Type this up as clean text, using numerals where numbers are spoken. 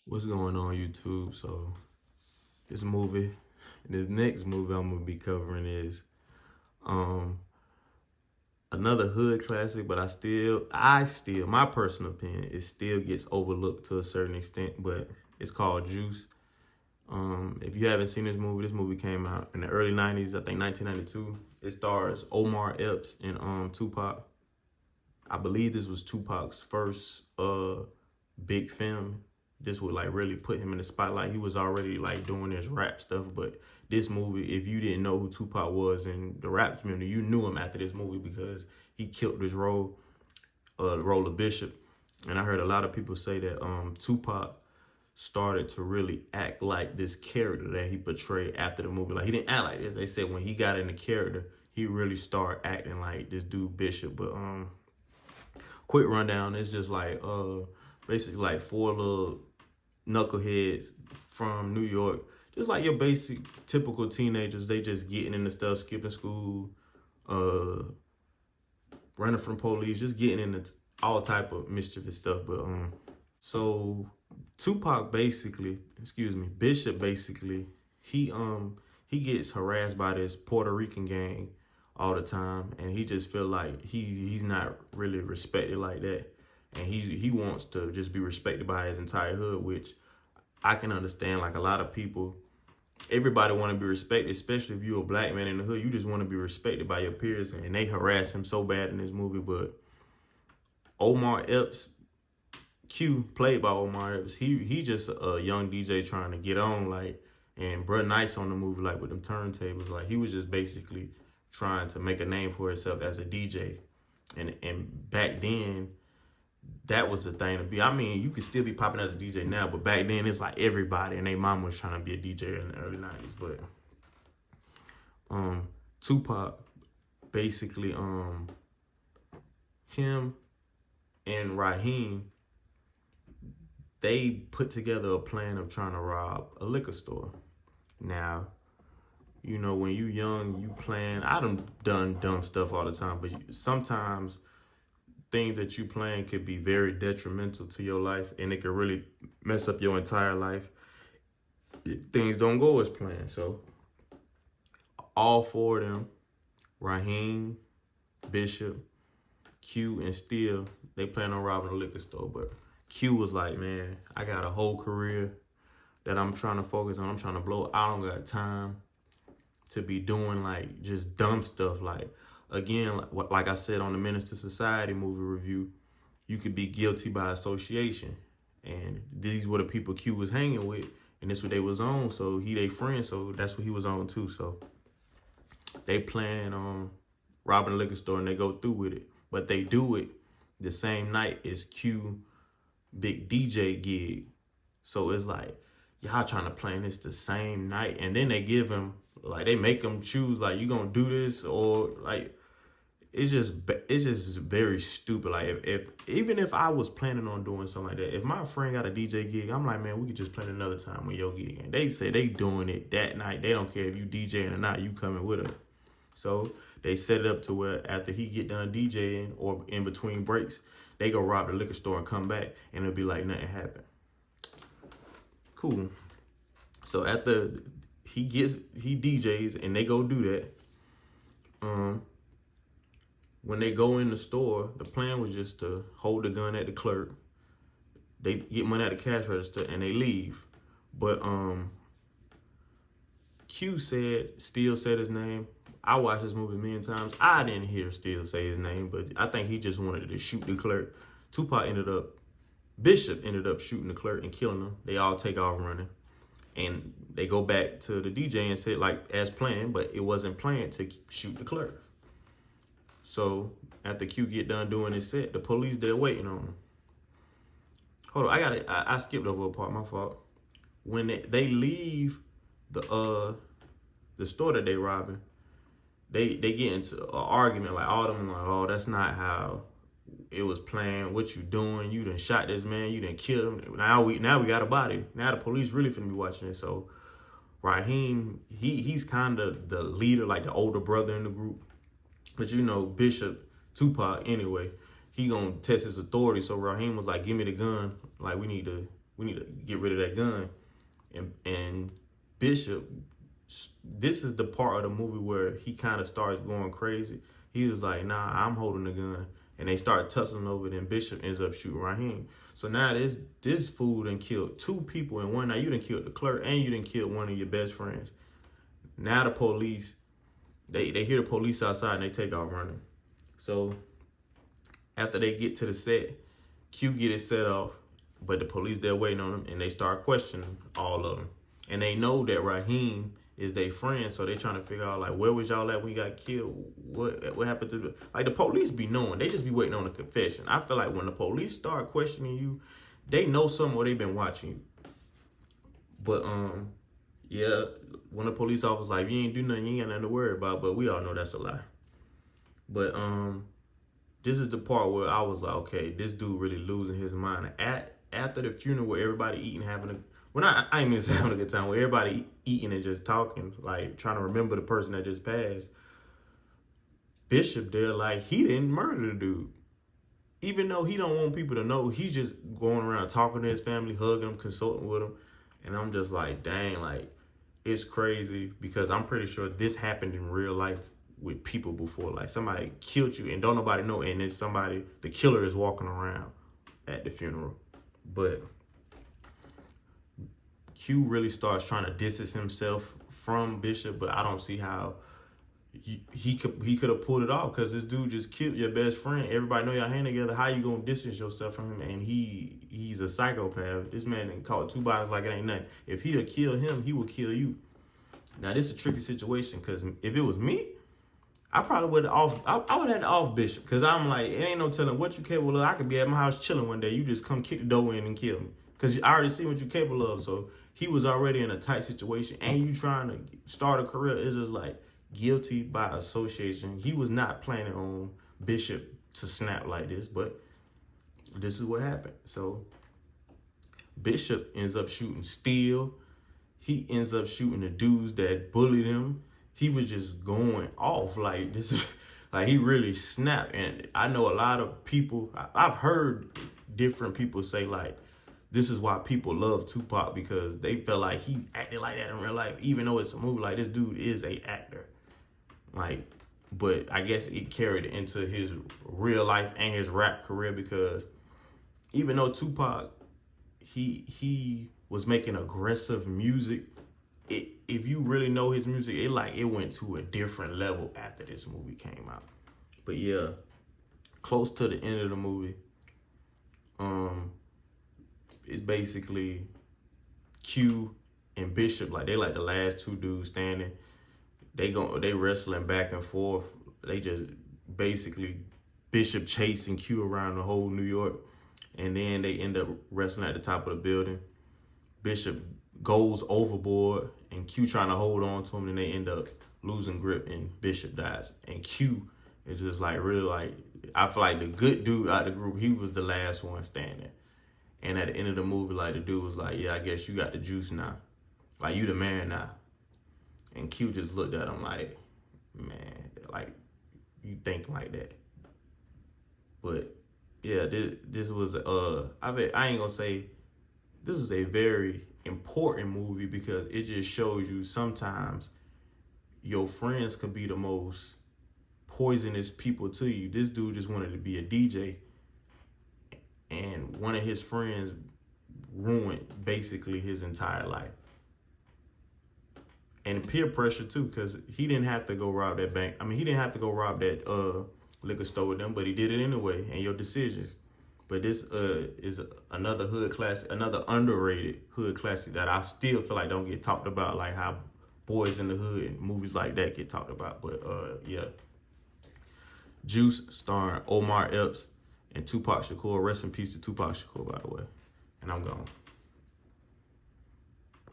What's going on YouTube? So this movie, this next movie I'm gonna be covering is um another hood classic, but I still my personal opinion, it still gets overlooked to a certain extent, but it's called Juice. If you haven't seen this movie came out in the early 90s, I think 1992. It stars Omar Epps and Tupac. I believe this was Tupac's first big film. This would like really put him in the spotlight. He was already like doing his rap stuff, but this movie, if you didn't know who Tupac was in the rap community, you knew him after this movie because he killed this role, the role of Bishop. And I heard a lot of people say that Tupac started to really act like this character that he portrayed after the movie. Like he didn't act like this. They said when he got in the character, he really started acting like this dude Bishop. But quick rundown, it's just like basically like four little knuckleheads from New York, just like your basic typical teenagers. They just getting into stuff, skipping school, uh, running from police, just getting into all type of mischievous stuff. But so Tupac basically, excuse me, Bishop basically, he gets harassed by this Puerto Rican gang all the time, and he just feel like he's not really respected like that, and he wants to just be respected by his entire hood, which I can understand. Like a lot of people, everybody want to be respected, especially if you're a black man in the hood. You just want to be respected by your peers, and they harass him so bad in this movie. But Omar Epps, Q, played by Omar Epps, he just a young DJ trying to get on, like, and Bruh Nice on the movie, like with them turntables, like he was just basically trying to make a name for himself as a DJ, and back then that was the thing to be. I mean, you could still be popping as a DJ now, but back then it's like everybody and their mom was trying to be a DJ in the early 90s. But Tupac basically him and Raheem, they put together a plan of trying to rob a liquor store. Now, you know, when you young, you plan. I done dumb stuff all the time, but sometimes things that you plan could be very detrimental to your life, and it could really mess up your entire life if things don't go as planned. So all four of them, Raheem, Bishop, Q, and Steele, they plan on robbing a liquor store. But Q was like, man, I got a whole career that I'm trying to focus on. I'm trying to blow. I don't got time to be doing like just dumb stuff. Like again, like I said on the Menace to Society movie review, you could be guilty by association, and these were the people Q was hanging with, and this what they was on. So he they friend, so that's what he was on too. So they plan on robbing a liquor store, and they go through with it, but they do it the same night as Q big DJ gig. So it's like y'all trying to plan this the same night, and then they give him, like, they make him choose, like, you gonna do this or like, it's just very stupid. Like if even if I was planning on doing something like that, if my friend got a DJ gig, I'm like, man, we could just plan another time when your gig. And they say they doing it that night. They don't care if you DJing or not. You coming with us. So they set it up to where after he get done DJing or in between breaks, they go rob the liquor store and come back, and it'll be like nothing happened. Cool. So after he DJs and they go do that, when they go in the store, the plan was just to hold the gun at the clerk. They get money at the cash register and they leave. But Steele said his name. I watched this movie a million times. I didn't hear Steele say his name, but I think he just wanted to shoot the clerk. Bishop ended up shooting the clerk and killing him. They all take off running. And they go back to the DJ and said, like, as planned, but it wasn't planned to shoot the clerk. So after Q get done doing his set, the police, they're waiting on him. Hold on, I skipped over a part, my fault. When they leave the store that they robbing, they get into an argument, like all of them like, oh, that's not how it was planned. What you doing? You done shot this man, you done killed him. Now we got a body. Now the police really finna be watching it. So Raheem, he's kind of the leader, like the older brother in the group. But you know, Bishop, Tupac, anyway, he gonna test his authority. So Raheem was like, give me the gun. Like, we need to we need to get rid of that gun. And Bishop, this is the part of the movie where he kind of starts going crazy. He was like, nah, I'm holding the gun. And they start tussling over it, and Bishop ends up shooting Raheem. So now this fool done killed 2 people in one night. You done killed the clerk, and you done killed one of your best friends. Now the police, they hear the police outside, and they take off running. So after they get to the set, Q get it set off, but the police, they're waiting on them, and they start questioning all of them. And they know that Raheem is their friend, so they trying to figure out, like, where was y'all at when you got killed? What happened to the police be knowing. They just be waiting on a confession. I feel like when the police start questioning you, they know something, or they been watching you. But yeah, when the police officer's like, you ain't do nothing, you ain't got nothing to worry about, but we all know that's a lie. But this is the part where I was like, okay, this dude really losing his mind. After the funeral, where everybody eating, having a, well, I ain't mean to say having a good time, where everybody eating and just talking, like trying to remember the person that just passed. Bishop there, like, he didn't murder the dude. Even though he don't want people to know, he's just going around talking to his family, hugging them, consulting with them. And I'm just like, dang, like, it's crazy, because I'm pretty sure this happened in real life with people before. Like, somebody killed you and don't nobody know, and then somebody, the killer is walking around at the funeral. But Q really starts trying to distance himself from Bishop, but I don't see how he could have pulled it off, because this dude just killed your best friend. Everybody know y'all hang together. How you gonna distance yourself from him? And he's a psychopath. This man done caught 2 bodies like it ain't nothing. If he'll kill him, he will kill you. Now this is a tricky situation, because if it was me, I probably would have I would have had to off Bishop, because I'm like, it ain't no telling what you capable of. I could be at my house chilling one day. You just come kick the door in and kill me, because I already seen what you capable of. So he was already in a tight situation, and you trying to start a career. It's just like guilty by association. He was not planning on Bishop to snap like this, but this is what happened. So Bishop ends up shooting Steele. He ends up shooting the dudes that bullied him. He was just going off like this. Like, he really snapped. And I know a lot of people, I've heard different people say, like, this is why people love Tupac, because they felt like he acted like that in real life. Even though it's a movie, like, this dude is a actor. Like, but I guess it carried into his real life and his rap career, because even though Tupac, he was making aggressive music, if you really know his music, it went to a different level after this movie came out. But yeah, close to the end of the movie, it's basically Q and Bishop, like, they like the last 2 dudes standing. They wrestling back and forth. They just basically Bishop chasing Q around the whole New York, and then they end up wrestling at the top of the building. Bishop goes overboard, and Q trying to hold on to him, and they end up losing grip, and Bishop dies. And Q is just like, really, like, I feel like the good dude out of the group, he was the last one standing. And at the end of the movie, like, the dude was like, yeah, I guess you got the juice now. Like, you the man now. And Q just looked at him like, man, like, you think like that. But yeah, this was I ain't gonna say this was a very important movie, because it just shows you sometimes your friends could be the most poisonous people to you. This dude just wanted to be a DJ, and one of his friends ruined basically his entire life. And peer pressure too, because he didn't have to go rob that bank. I mean, he didn't have to go rob that liquor store with them, but he did it anyway, and your decisions. But this is another hood classic, another underrated hood classic that I still feel like don't get talked about, like how Boys in the Hood and movies like that get talked about. But yeah. Juice, starring Omar Epps and Tupac Shakur. Rest in peace to Tupac Shakur, by the way. And I'm gone.